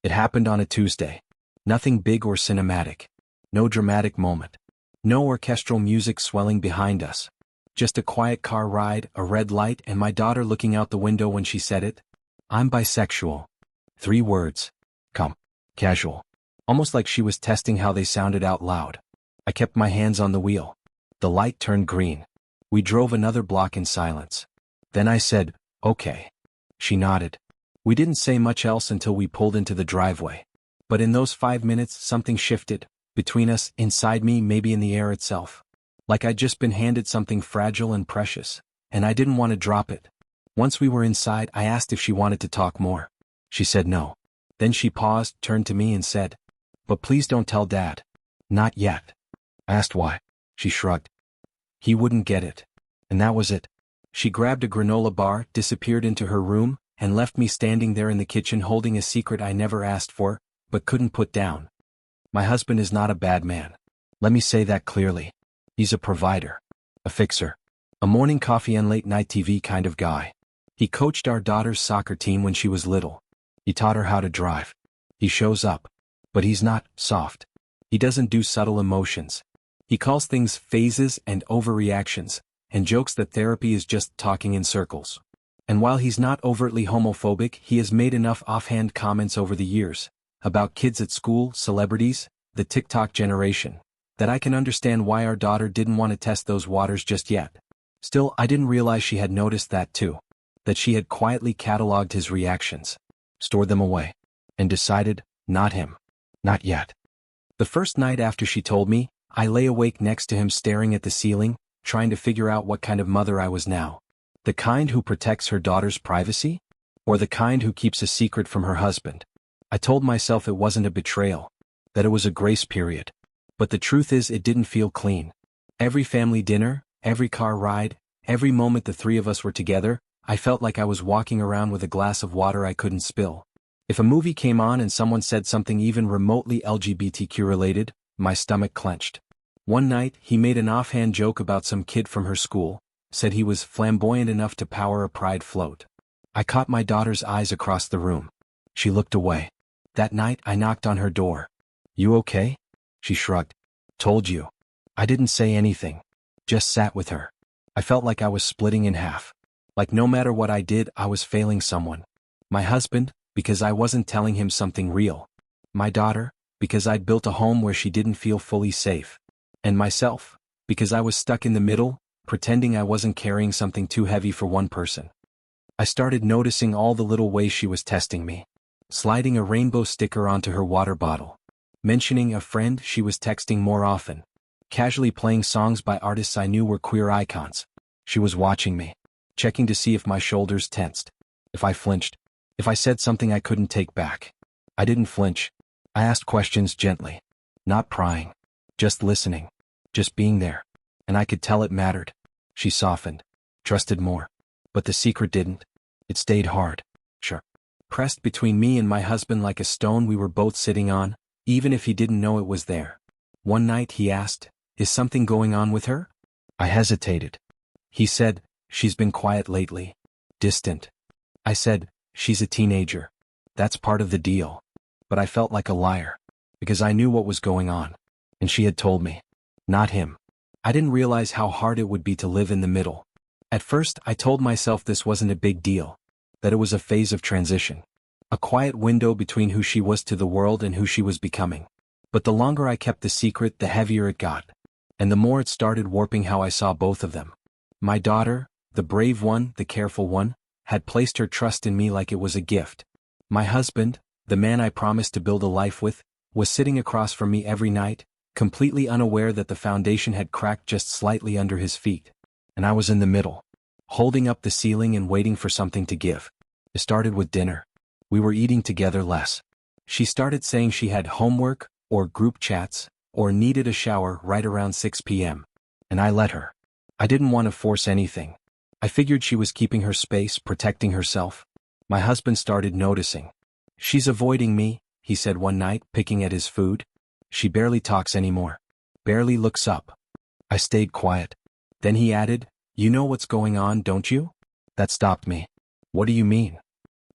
It happened on a Tuesday. Nothing big or cinematic. No dramatic moment. No orchestral music swelling behind us. Just a quiet car ride, a red light, and my daughter looking out the window when she said it. I'm bisexual. 3 words. Come. Casual. Almost like she was testing how they sounded out loud. I kept my hands on the wheel. The light turned green. We drove another block in silence. Then I said, okay. She nodded. We didn't say much else until we pulled into the driveway. But in those 5 minutes something shifted. Between us, inside me, maybe in the air itself. Like I'd just been handed something fragile and precious, and I didn't want to drop it. Once we were inside, I asked if she wanted to talk more. She said no. Then she paused, turned to me and said, but please don't tell Dad. Not yet. I asked why. She shrugged. He wouldn't get it. And that was it. She grabbed a granola bar, disappeared into her room, and left me standing there in the kitchen holding a secret I never asked for, but couldn't put down. My husband is not a bad man. Let me say that clearly. He's a provider. A fixer. A morning coffee and late night TV kind of guy. He coached our daughter's soccer team when she was little. He taught her how to drive. He shows up. But he's not soft. He doesn't do subtle emotions. He calls things phases and overreactions, and jokes that therapy is just talking in circles. And while he's not overtly homophobic, he has made enough offhand comments over the years, about kids at school, celebrities, the TikTok generation, that I can understand why our daughter didn't want to test those waters just yet. Still, I didn't realize she had noticed that too. That she had quietly cataloged his reactions, stored them away, and decided, not him. Not yet. The first night after she told me, I lay awake next to him staring at the ceiling, trying to figure out what kind of mother I was now. The kind who protects her daughter's privacy? Or the kind who keeps a secret from her husband? I told myself it wasn't a betrayal, that it was a grace period. But the truth is it didn't feel clean. Every family dinner, every car ride, every moment the 3 of us were together, I felt like I was walking around with a glass of water I couldn't spill. If a movie came on and someone said something even remotely LGBTQ related, my stomach clenched. One night, he made an offhand joke about some kid from her school, said he was flamboyant enough to power a pride float. I caught my daughter's eyes across the room. She looked away. That night, I knocked on her door. You okay? She shrugged. Told you. I didn't say anything. Just sat with her. I felt like I was splitting in half. Like no matter what I did, I was failing someone. My husband, because I wasn't telling him something real. My daughter, because I'd built a home where she didn't feel fully safe. And myself, because I was stuck in the middle, pretending I wasn't carrying something too heavy for one person. I started noticing all the little ways she was testing me. Sliding a rainbow sticker onto her water bottle. Mentioning a friend she was texting more often. Casually playing songs by artists I knew were queer icons. She was watching me. Checking to see if my shoulders tensed. If I flinched. If I said something I couldn't take back. I didn't flinch. I asked questions gently. Not prying. Just listening. Just being there. And I could tell it mattered. She softened. Trusted more. But the secret didn't. It stayed hard. Sure. Pressed between me and my husband like a stone we were both sitting on, even if he didn't know it was there. One night he asked, is something going on with her? I hesitated. He said, she's been quiet lately. Distant. I said, she's a teenager. That's part of the deal. But I felt like a liar. Because I knew what was going on. And she had told me. Not him. I didn't realize how hard it would be to live in the middle. At first, I told myself this wasn't a big deal. That it was a phase of transition. A quiet window between who she was to the world and who she was becoming. But the longer I kept the secret, the heavier it got. And the more it started warping how I saw both of them. My daughter, the brave one, the careful one, had placed her trust in me like it was a gift. My husband, the man I promised to build a life with, was sitting across from me every night, completely unaware that the foundation had cracked just slightly under his feet. And I was in the middle, holding up the ceiling and waiting for something to give. It started with dinner. We were eating together less. She started saying she had homework, or group chats, or needed a shower right around 6 p.m. And I let her. I didn't want to force anything. I figured she was keeping her space, protecting herself. My husband started noticing. She's avoiding me, he said one night, picking at his food. She barely talks anymore. Barely looks up. I stayed quiet. Then he added, you know what's going on, don't you? That stopped me. What do you mean?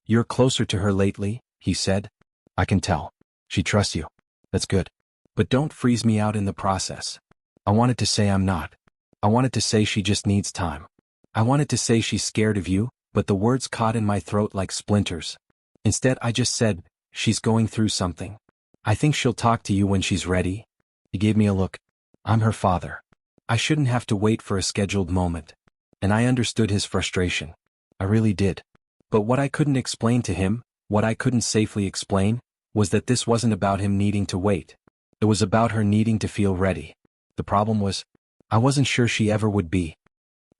You're closer to her lately, he said. I can tell. She trusts you. That's good. But don't freeze me out in the process. I wanted to say I'm not. I wanted to say she just needs time. I wanted to say she's scared of you, but the words caught in my throat like splinters. Instead, I just said, she's going through something. I think she'll talk to you when she's ready. He gave me a look. I'm her father. I shouldn't have to wait for a scheduled moment. And I understood his frustration. I really did. But what I couldn't explain to him, what I couldn't safely explain, was that this wasn't about him needing to wait. It was about her needing to feel ready. The problem was, I wasn't sure she ever would be.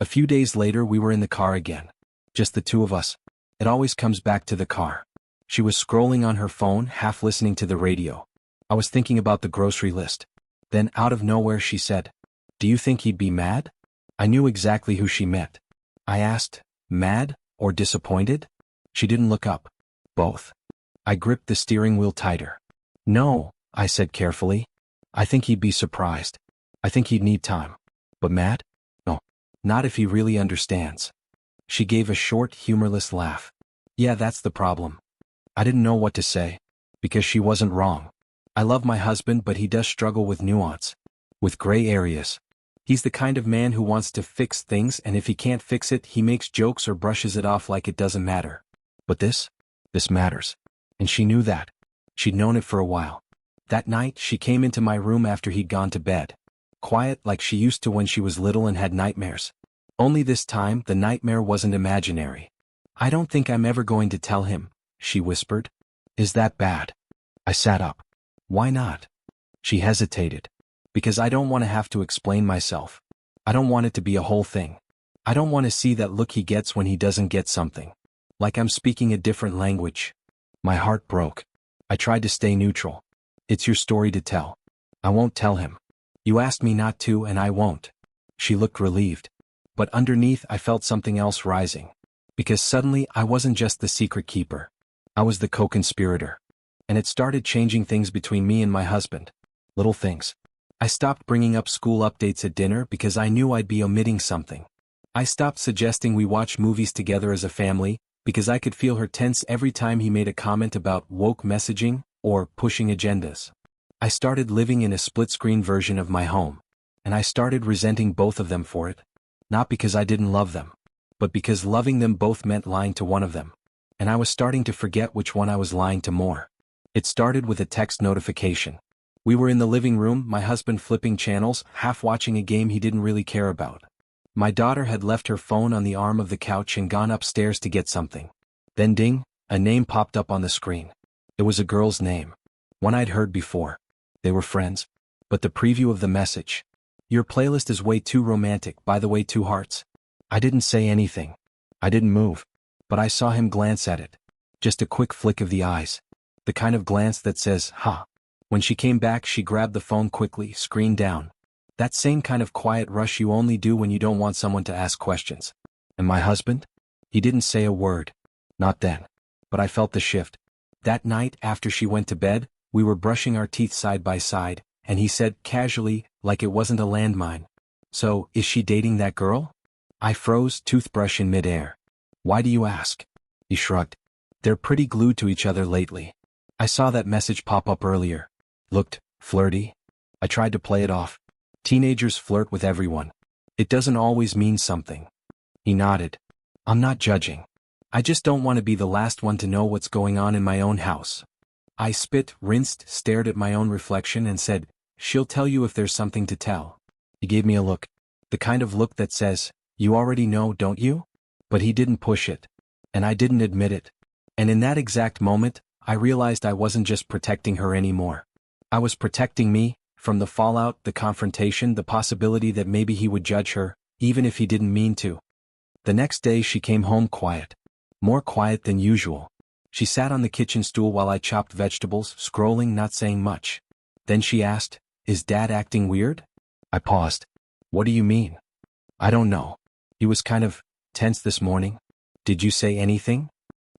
A few days later we were in the car again. Just the two of us. It always comes back to the car. She was scrolling on her phone, half listening to the radio. I was thinking about the grocery list. Then out of nowhere she said, "Do you think he'd be mad?" I knew exactly who she meant. I asked, mad or disappointed? She didn't look up. Both. I gripped the steering wheel tighter. No, I said carefully. I think he'd be surprised. I think he'd need time. But mad? No. Not if he really understands. She gave a short, humorless laugh. Yeah, that's the problem. I didn't know what to say. Because she wasn't wrong. I love my husband, but he does struggle with nuance. With gray areas. He's the kind of man who wants to fix things, and if he can't fix it, he makes jokes or brushes it off like it doesn't matter. But this matters. And she knew that. She'd known it for a while. That night, she came into my room after he'd gone to bed. Quiet like she used to when she was little and had nightmares. Only this time, the nightmare wasn't imaginary. I don't think I'm ever going to tell him, she whispered. Is that bad? I sat up. Why not? She hesitated. Because I don't want to have to explain myself. I don't want it to be a whole thing. I don't want to see that look he gets when he doesn't get something. Like I'm speaking a different language. My heart broke. I tried to stay neutral. It's your story to tell. I won't tell him. You asked me not to, and I won't. She looked relieved. But underneath I felt something else rising. Because suddenly I wasn't just the secret keeper. I was the co-conspirator. And it started changing things between me and my husband. Little things. I stopped bringing up school updates at dinner because I knew I'd be omitting something. I stopped suggesting we watch movies together as a family because I could feel her tense every time he made a comment about woke messaging or pushing agendas. I started living in a split-screen version of my home. And I started resenting both of them for it. Not because I didn't love them, but because loving them both meant lying to one of them. And I was starting to forget which one I was lying to more. It started with a text notification. We were in the living room, my husband flipping channels, half watching a game he didn't really care about. My daughter had left her phone on the arm of the couch and gone upstairs to get something. Then ding, a name popped up on the screen. It was a girl's name. One I'd heard before. They were friends. But the preview of the message. Your playlist is way too romantic, by the way, 2 hearts. I didn't say anything. I didn't move. But I saw him glance at it. Just a quick flick of the eyes. The kind of glance that says, ha. When she came back, she grabbed the phone quickly, screen down. That same kind of quiet rush you only do when you don't want someone to ask questions. And my husband? He didn't say a word. Not then. But I felt the shift. That night, after she went to bed, we were brushing our teeth side by side, and he said casually, like it wasn't a landmine. So, is she dating that girl? I froze, toothbrush in midair. Why do you ask? He shrugged. They're pretty glued to each other lately. I saw that message pop up earlier. Looked flirty. I tried to play it off. Teenagers flirt with everyone. It doesn't always mean something. He nodded. I'm not judging. I just don't want to be the last one to know what's going on in my own house. I spit, rinsed, stared at my own reflection and said, she'll tell you if there's something to tell. He gave me a look. The kind of look that says, you already know, don't you? But he didn't push it. And I didn't admit it. And in that exact moment, I realized I wasn't just protecting her anymore. I was protecting me, from the fallout, the confrontation, the possibility that maybe he would judge her, even if he didn't mean to. The next day she came home quiet. More quiet than usual. She sat on the kitchen stool while I chopped vegetables, scrolling, not saying much. Then she asked, is Dad acting weird? I paused. What do you mean? I don't know. He was kind of tense this morning. Did you say anything?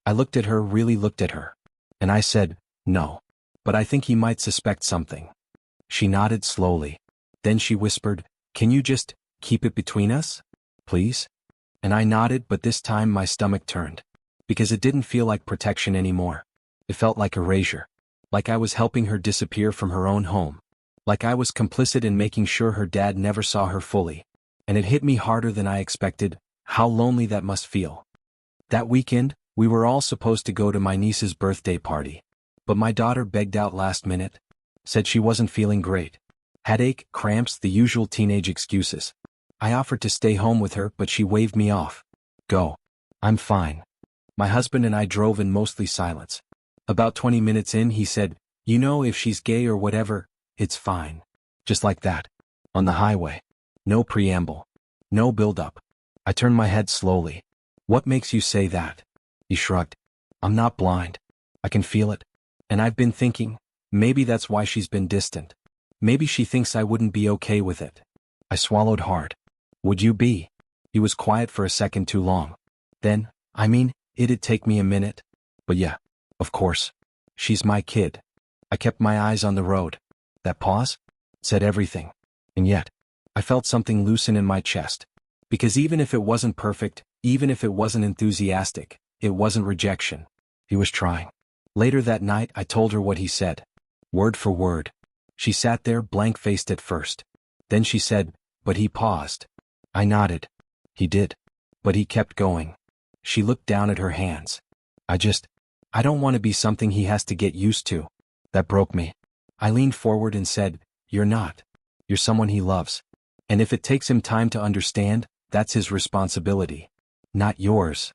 I looked at her, really looked at her. And I said, no. But I think he might suspect something. She nodded slowly. Then she whispered, can you just keep it between us? Please? And I nodded, but this time my stomach turned. Because it didn't feel like protection anymore. It felt like erasure. Like I was helping her disappear from her own home. Like I was complicit in making sure her dad never saw her fully. And it hit me harder than I expected, how lonely that must feel. That weekend, we were all supposed to go to my niece's birthday party. But my daughter begged out last minute. Said she wasn't feeling great. Headache, cramps, the usual teenage excuses. I offered to stay home with her, but she waved me off. Go. I'm fine. My husband and I drove in mostly silence. About 20 minutes in, he said, "You know, if she's gay or whatever, it's fine." Just like that. On the highway. No preamble. No build-up. I turned my head slowly. "What makes you say that?" He shrugged. "I'm not blind. I can feel it. And I've been thinking, maybe that's why she's been distant. Maybe she thinks I wouldn't be okay with it." I swallowed hard. "Would you be?" He was quiet for a second too long. Then, it'd take me a minute. "But yeah, of course. She's my kid." I kept my eyes on the road. That pause said everything. And yet, I felt something loosen in my chest. Because even if it wasn't perfect, even if it wasn't enthusiastic, it wasn't rejection. He was trying. Later that night, I told her what he said. Word for word. She sat there blank-faced at first. Then she said, "But he paused." I nodded. He did. But he kept going. She looked down at her hands. I don't want to be something he has to get used to. That broke me. I leaned forward and said, "You're not. You're someone he loves. And if it takes him time to understand, that's his responsibility. Not yours."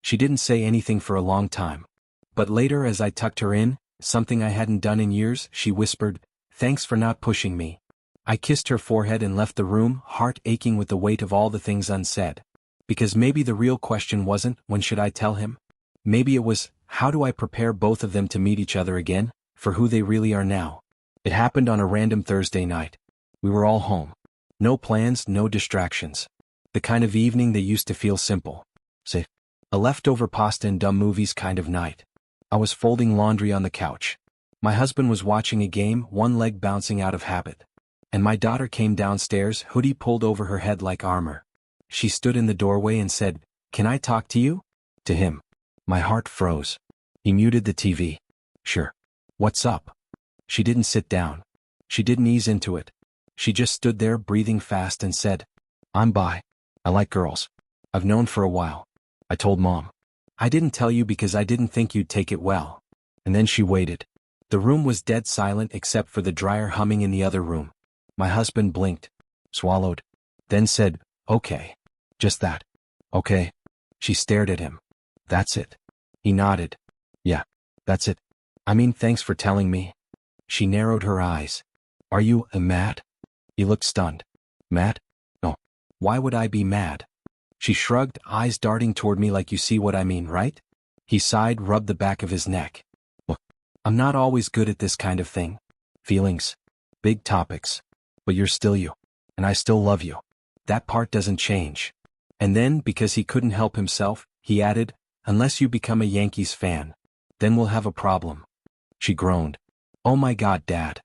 She didn't say anything for a long time. But later, as I tucked her in, something I hadn't done in years, she whispered, "Thanks for not pushing me." I kissed her forehead and left the room, heart aching with the weight of all the things unsaid. Because maybe the real question wasn't, when should I tell him? Maybe it was, how do I prepare both of them to meet each other again, for who they really are now? It happened on a random Thursday night. We were all home. No plans, no distractions. The kind of evening that used to feel simple. Say, a leftover pasta and dumb movies kind of night. I was folding laundry on the couch. My husband was watching a game, one leg bouncing out of habit. And my daughter came downstairs, hoodie pulled over her head like armor. She stood in the doorway and said, "Can I talk to you?" To him. My heart froze. He muted the TV. "Sure. What's up?" She didn't sit down. She didn't ease into it. She just stood there breathing fast and said, "I'm bi. I like girls. I've known for a while." I told Mom. "I didn't tell you because I didn't think you'd take it well." And then she waited. The room was dead silent except for the dryer humming in the other room. My husband blinked, swallowed, then said, "Okay." Just that. "Okay." She stared at him. "That's it." He nodded. "Yeah, that's it. Thanks for telling me." She narrowed her eyes. "Are you mad?" He looked stunned. "Mad? No. Why would I be mad?" She shrugged, eyes darting toward me like, "You see what I mean, right?" He sighed, rubbed the back of his neck. "Look, I'm not always good at this kind of thing. Feelings. Big topics. But you're still you. And I still love you. That part doesn't change." And then, because he couldn't help himself, he added, "Unless you become a Yankees fan. Then we'll have a problem." She groaned. "Oh my God, Dad."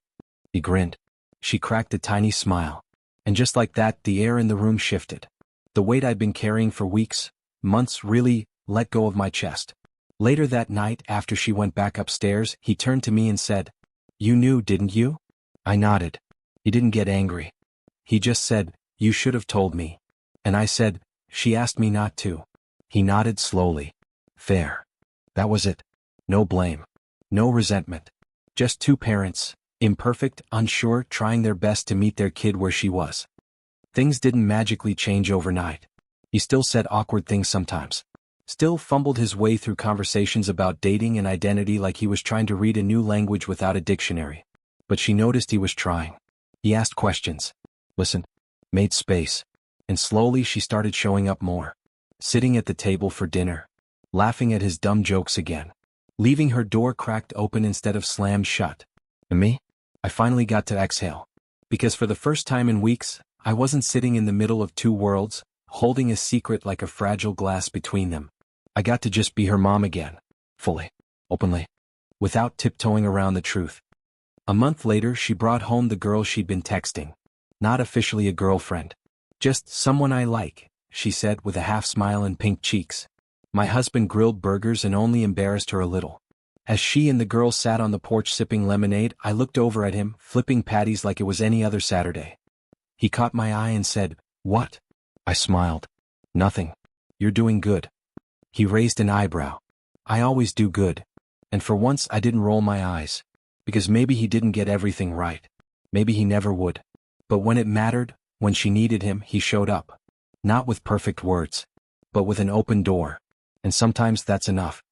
He grinned. She cracked a tiny smile. And just like that, the air in the room shifted. The weight I'd been carrying for weeks, months, really let go of my chest. Later that night, after she went back upstairs, he turned to me and said, "You knew, didn't you?" I nodded. He didn't get angry. He just said, "You should have told me." And I said, "She asked me not to." He nodded slowly. Fair. That was it. No blame. No resentment. Just two parents, imperfect, unsure, trying their best to meet their kid where she was. Things didn't magically change overnight. He still said awkward things sometimes. Still fumbled his way through conversations about dating and identity like he was trying to read a new language without a dictionary. But she noticed he was trying. He asked questions. Listened. Made space. And slowly she started showing up more. Sitting at the table for dinner. Laughing at his dumb jokes again. Leaving her door cracked open instead of slammed shut. And me? I finally got to exhale. Because for the first time in weeks, I wasn't sitting in the middle of two worlds, holding a secret like a fragile glass between them. I got to just be her mom again. Fully. Openly. Without tiptoeing around the truth. A month later, she brought home the girl she'd been texting. Not officially a girlfriend. Just someone I like, she said with a half smile and pink cheeks. My husband grilled burgers and only embarrassed her a little. As she and the girl sat on the porch sipping lemonade, I looked over at him, flipping patties like it was any other Saturday. He caught my eye and said, "What?" I smiled. "Nothing. You're doing good." He raised an eyebrow. "I always do good." And for once I didn't roll my eyes. Because maybe he didn't get everything right. Maybe he never would. But when it mattered, when she needed him, he showed up. Not with perfect words, but with an open door. And sometimes that's enough.